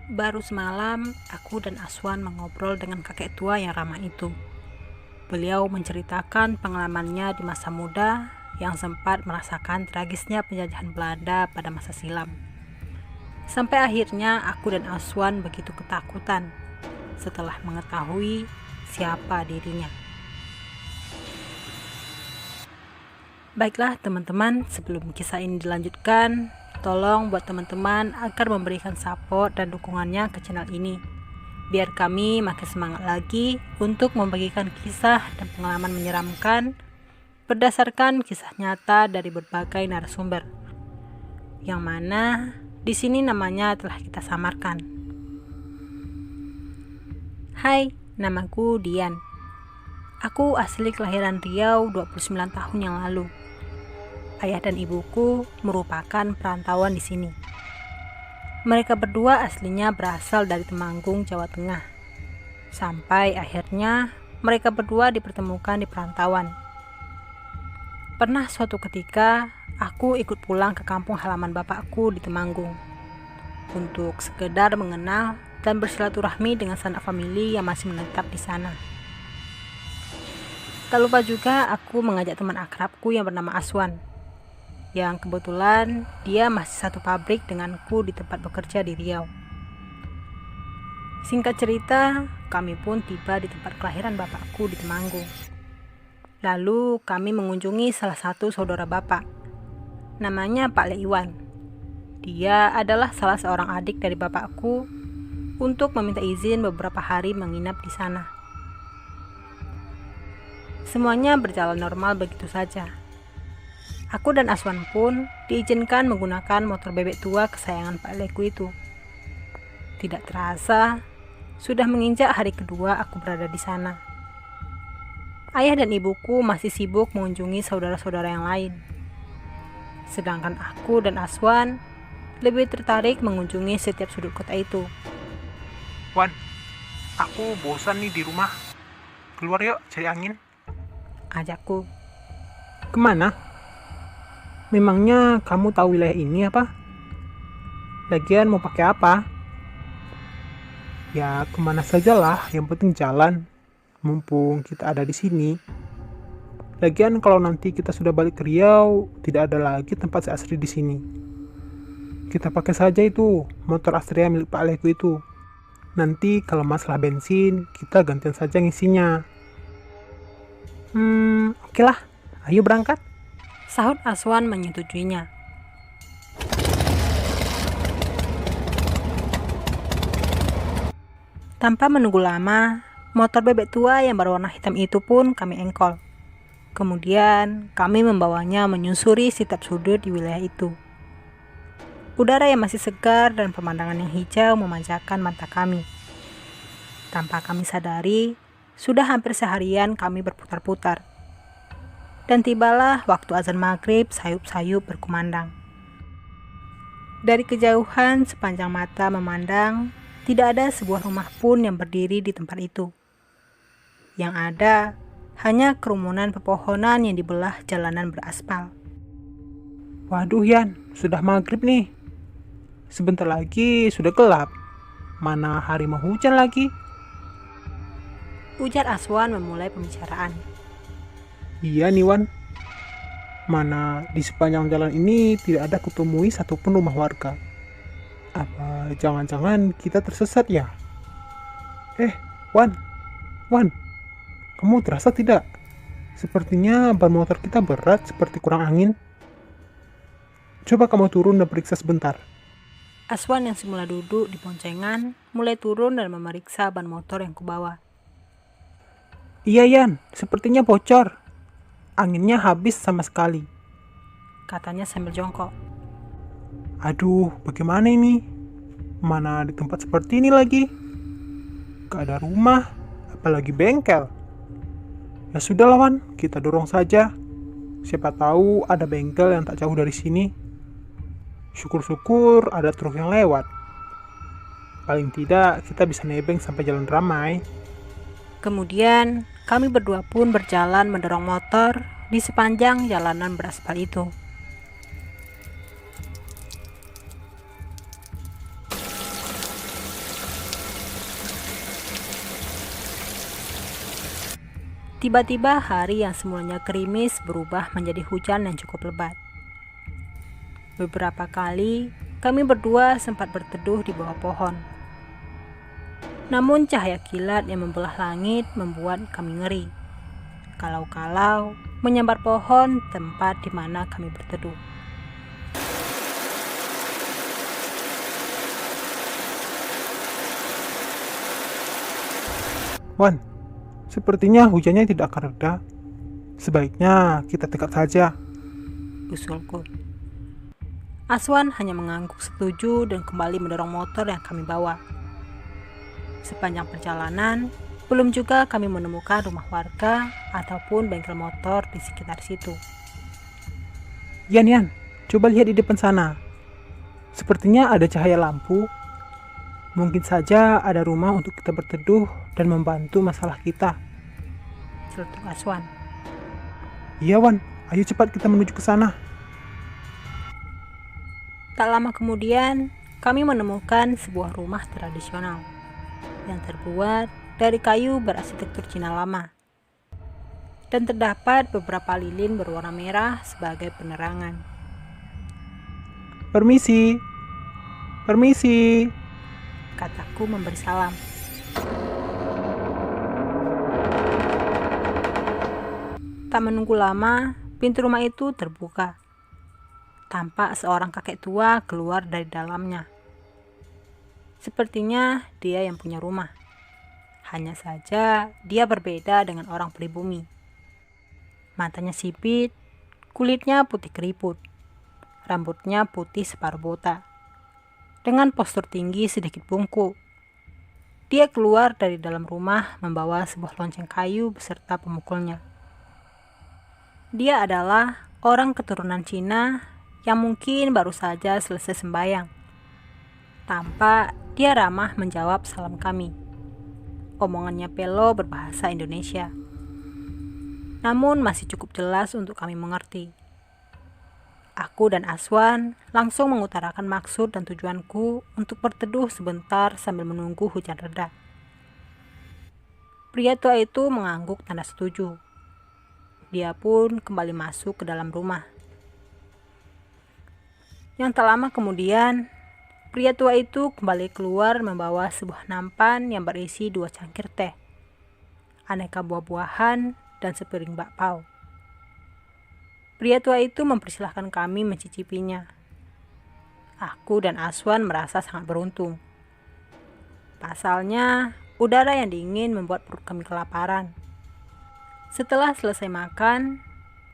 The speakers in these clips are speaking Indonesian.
Baru semalam, aku dan Aswan mengobrol dengan kakek tua yang ramah itu. Beliau menceritakan pengalamannya di masa muda yang sempat merasakan tragisnya penjajahan Belanda pada masa silam. Sampai akhirnya aku dan Aswan begitu ketakutan setelah mengetahui siapa dirinya. Baiklah teman-teman, sebelum kisah ini dilanjutkan, tolong buat teman-teman agar memberikan support dan dukungannya ke channel ini, biar kami makin semangat lagi untuk membagikan kisah dan pengalaman menyeramkan berdasarkan kisah nyata dari berbagai narasumber, yang mana di sini namanya telah kita samarkan. Hai, namaku Dian. Aku asli kelahiran Riau 29 tahun yang lalu. Ayah dan ibuku merupakan perantauan di sini. Mereka berdua aslinya berasal dari Temanggung, Jawa Tengah. Sampai akhirnya mereka berdua dipertemukan di perantauan. Pernah suatu ketika aku ikut pulang ke kampung halaman bapakku di Temanggung untuk sekedar mengenal dan bersilaturahmi dengan sanak famili yang masih menetap di sana. Tak lupa juga aku mengajak teman akrabku yang bernama Aswan, yang kebetulan dia masih satu pabrik denganku di tempat bekerja di Riau. Singkat cerita, kami pun tiba di tempat kelahiran bapakku di Temanggung. Lalu kami mengunjungi salah satu saudara bapak, namanya Pak Leiwan. Dia adalah salah seorang adik dari bapakku untuk meminta izin beberapa hari menginap di sana. Semuanya berjalan normal begitu saja. Aku dan Aswan pun diizinkan menggunakan motor bebek tua kesayangan Pak Leku itu. Tidak terasa, sudah menginjak hari kedua aku berada di sana. Ayah dan ibuku masih sibuk mengunjungi saudara-saudara yang lain. Sedangkan aku dan Aswan lebih tertarik mengunjungi setiap sudut kota itu. Wan, aku bosan nih di rumah. Keluar yuk cari angin. Ajakku. Kemana? Memangnya kamu tahu wilayah ini apa? Lagian mau pakai apa? Ya kemana sajalah, yang penting jalan. Mumpung kita ada di sini. Lagian kalau nanti kita sudah balik ke Riau, tidak ada lagi tempat asri di sini. Kita pakai saja itu motor Astrea milik Pak Leku itu. Nanti kalau masalah bensin, kita gantian saja ngisinya. Oke lah, ayo berangkat. Sahut Aswan menyetujuinya. Tanpa menunggu lama, motor bebek tua yang berwarna hitam itu pun kami engkol. Kemudian kami membawanya menyusuri setiap sudut di wilayah itu. Udara yang masih segar dan pemandangan yang hijau memanjakan mata kami. Tanpa kami sadari, sudah hampir seharian kami berputar-putar. Dan tibalah waktu azan maghrib sayup-sayup berkumandang. Dari kejauhan sepanjang mata memandang, tidak ada sebuah rumah pun yang berdiri di tempat itu. Yang ada hanya kerumunan pepohonan yang dibelah jalanan beraspal. Waduh Yan, sudah maghrib nih. Sebentar lagi sudah gelap. Mana hari mau hujan lagi? Ujar Aswan memulai pembicaraan. Iya nih Wan. Mana di sepanjang jalan ini tidak ada kutemui satupun rumah warga. Apa jangan-jangan kita tersesat ya? Wan, kamu terasa tidak? Sepertinya ban motor kita berat seperti kurang angin. Coba kamu turun dan periksa sebentar. Aswan yang semula duduk di boncengan mulai turun dan memeriksa ban motor yang kubawa. Iya Yan, sepertinya bocor. Anginnya habis sama sekali, Katanya sambil jongkok. Aduh, bagaimana ini? Mana di tempat seperti ini lagi? Gak ada rumah, apalagi bengkel. Ya sudah lawan, kita dorong saja. Siapa tahu ada bengkel yang tak jauh dari sini. Syukur-syukur ada truk yang lewat. Paling tidak kita bisa nebeng sampai jalan ramai. Kemudian kami berdua pun berjalan mendorong motor di sepanjang jalanan beraspal itu. Tiba-tiba hari yang semulanya gerimis berubah menjadi hujan yang cukup lebat. Beberapa kali kami berdua sempat berteduh di bawah pohon. Namun cahaya kilat yang membelah langit membuat kami ngeri. Kalau-kalau menyambar pohon tempat di mana kami berteduh. Wan, sepertinya hujannya tidak akan reda. Sebaiknya kita tekad saja. Usulku. Aswan hanya mengangguk setuju dan kembali mendorong motor yang kami bawa. Sepanjang perjalanan, belum juga kami menemukan rumah warga ataupun bengkel motor di sekitar situ. Yan, coba lihat di depan sana. Sepertinya ada cahaya lampu. Mungkin saja ada rumah untuk kita berteduh dan membantu masalah kita. Celetuk Aswan. Iya Wan, ayo cepat kita menuju ke sana. Tak lama kemudian, kami menemukan sebuah rumah tradisional yang terbuat dari kayu berarsitektur Cina lama. Dan terdapat beberapa lilin berwarna merah sebagai penerangan. Permisi, permisi, Kataku memberi salam. Tak menunggu lama, pintu rumah itu terbuka. Tampak seorang kakek tua keluar dari dalamnya. Sepertinya dia yang punya rumah. Hanya saja dia berbeda dengan orang pribumi. Matanya sipit, kulitnya putih keriput, rambutnya putih separuh botak. Dengan postur tinggi sedikit bungkuk. Dia keluar dari dalam rumah membawa sebuah lonceng kayu beserta pemukulnya. Dia adalah orang keturunan Cina yang mungkin baru saja selesai sembahyang. Tampak dia ramah menjawab salam kami. Omongannya pelo berbahasa Indonesia. Namun masih cukup jelas untuk kami mengerti. Aku dan Aswan langsung mengutarakan maksud dan tujuanku untuk berteduh sebentar sambil menunggu hujan reda. Pria tua itu mengangguk tanda setuju. Dia pun kembali masuk ke dalam rumah. Yang tak lama kemudian, pria tua itu kembali keluar membawa sebuah nampan yang berisi 2 cangkir teh, aneka buah-buahan, dan sepiring bakpao. Pria tua itu mempersilahkan kami mencicipinya. Aku dan Aswan merasa sangat beruntung. Pasalnya, udara yang dingin membuat perut kami kelaparan. Setelah selesai makan,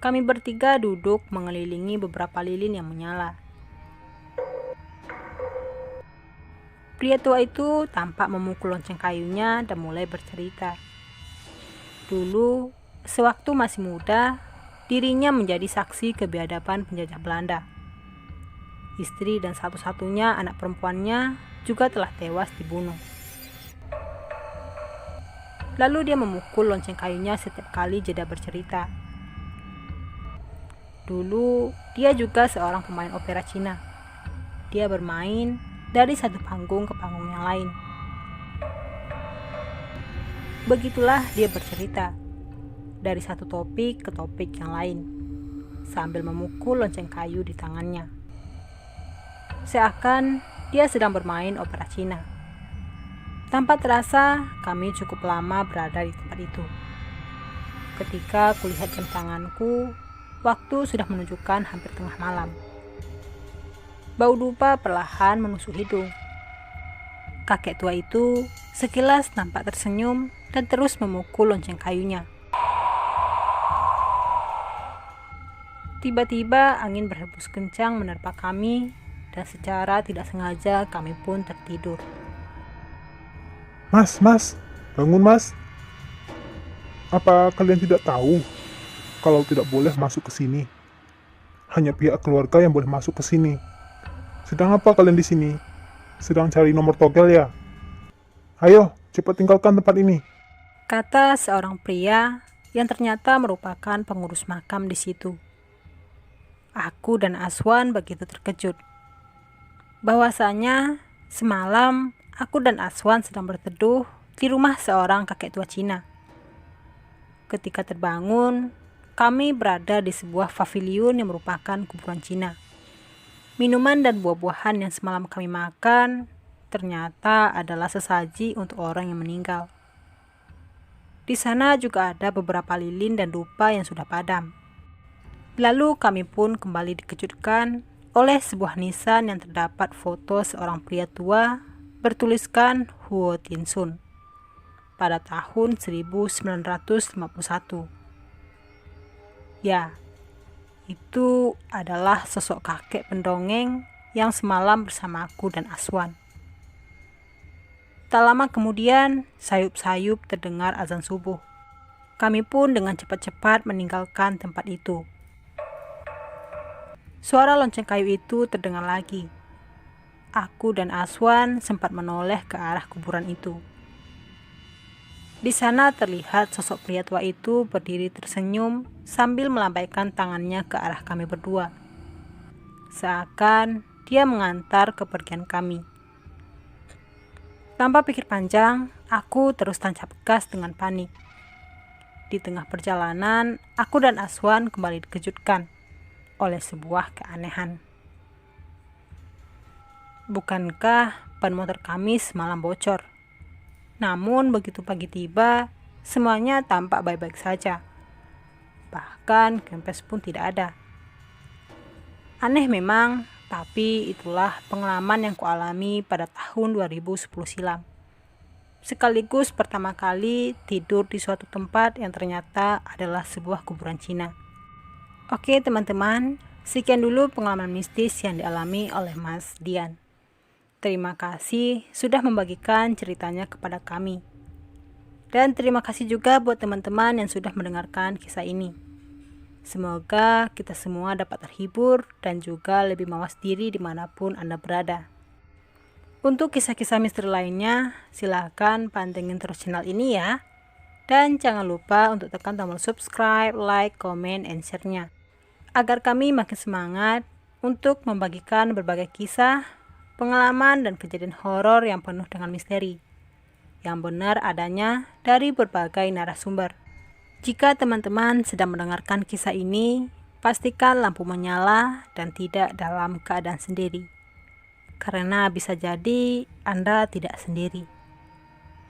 kami bertiga duduk mengelilingi beberapa lilin yang menyala. Pria tua itu tampak memukul lonceng kayunya dan mulai bercerita. Dulu, sewaktu masih muda, dirinya menjadi saksi kebiadaban penjajah Belanda. Istri dan satu-satunya anak perempuannya juga telah tewas dibunuh. Lalu dia memukul lonceng kayunya setiap kali jeda bercerita. Dulu, dia juga seorang pemain opera Cina. Dia bermain dari satu panggung ke panggung yang lain. Begitulah dia bercerita, dari satu topik ke topik yang lain, sambil memukul lonceng kayu di tangannya. Seakan dia sedang bermain opera Cina. Tanpa terasa, kami cukup lama berada di tempat itu. Ketika kulihat jam tanganku, waktu sudah menunjukkan hampir tengah malam. Bau dupa perlahan menusuk hidung. Kakek tua itu sekilas nampak tersenyum dan terus memukul lonceng kayunya. Tiba-tiba angin berhembus kencang menerpa kami dan secara tidak sengaja kami pun tertidur. Mas, bangun mas. Apa kalian tidak tahu kalau tidak boleh masuk ke sini? Hanya pihak keluarga yang boleh masuk ke sini. Sedang apa kalian di sini? Sedang cari nomor togel ya? Ayo, cepat tinggalkan tempat ini. Kata seorang pria yang ternyata merupakan pengurus makam di situ. Aku dan Aswan begitu terkejut. Bahwasanya semalam aku dan Aswan sedang berteduh di rumah seorang kakek tua Cina. Ketika terbangun, kami berada di sebuah pavilion yang merupakan kuburan Cina. Minuman dan buah-buahan yang semalam kami makan ternyata adalah sesaji untuk orang yang meninggal. Di sana juga ada beberapa lilin dan dupa yang sudah padam. Lalu kami pun kembali dikejutkan oleh sebuah nisan yang terdapat foto seorang pria tua bertuliskan Huo Tinsun pada tahun 1951. Ya, itu adalah sosok kakek pendongeng yang semalam bersamaku dan Aswan. Tak lama kemudian, sayup-sayup terdengar azan subuh. Kami pun dengan cepat-cepat meninggalkan tempat itu. Suara lonceng kayu itu terdengar lagi. Aku dan Aswan sempat menoleh ke arah kuburan itu. Di sana terlihat sosok pria tua itu berdiri tersenyum sambil melambaikan tangannya ke arah kami berdua. Seakan dia mengantar kepergian kami. Tanpa pikir panjang, aku terus tancap gas dengan panik. Di tengah perjalanan, aku dan Aswan kembali dikejutkan oleh sebuah keanehan. Bukankah ban motor kami semalam bocor? Namun begitu pagi tiba, semuanya tampak baik-baik saja. Bahkan kempes pun tidak ada. Aneh memang, tapi itulah pengalaman yang kualami pada tahun 2010 silam. Sekaligus pertama kali tidur di suatu tempat yang ternyata adalah sebuah kuburan Cina. Oke teman-teman, sekian dulu pengalaman mistis yang dialami oleh Mas Dian. Terima kasih sudah membagikan ceritanya kepada kami. Dan terima kasih juga buat teman-teman yang sudah mendengarkan kisah ini. Semoga kita semua dapat terhibur dan juga lebih mawas diri dimanapun Anda berada. Untuk kisah-kisah misteri lainnya, silahkan pantengin terus channel ini ya. Dan jangan lupa untuk tekan tombol subscribe, like, comment, and share-nya. Agar kami makin semangat untuk membagikan berbagai kisah, pengalaman, dan kejadian horor yang penuh dengan misteri. Yang benar adanya dari berbagai narasumber. Jika teman-teman sedang mendengarkan kisah ini, pastikan lampu menyala dan tidak dalam keadaan sendiri. Karena bisa jadi Anda tidak sendiri.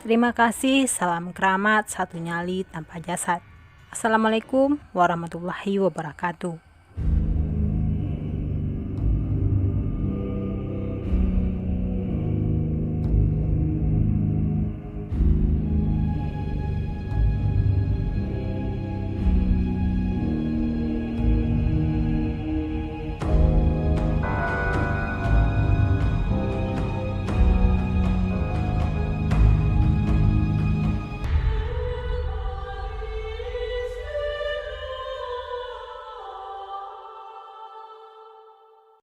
Terima kasih, salam keramat satu nyali tanpa jasad. Assalamualaikum warahmatullahi wabarakatuh.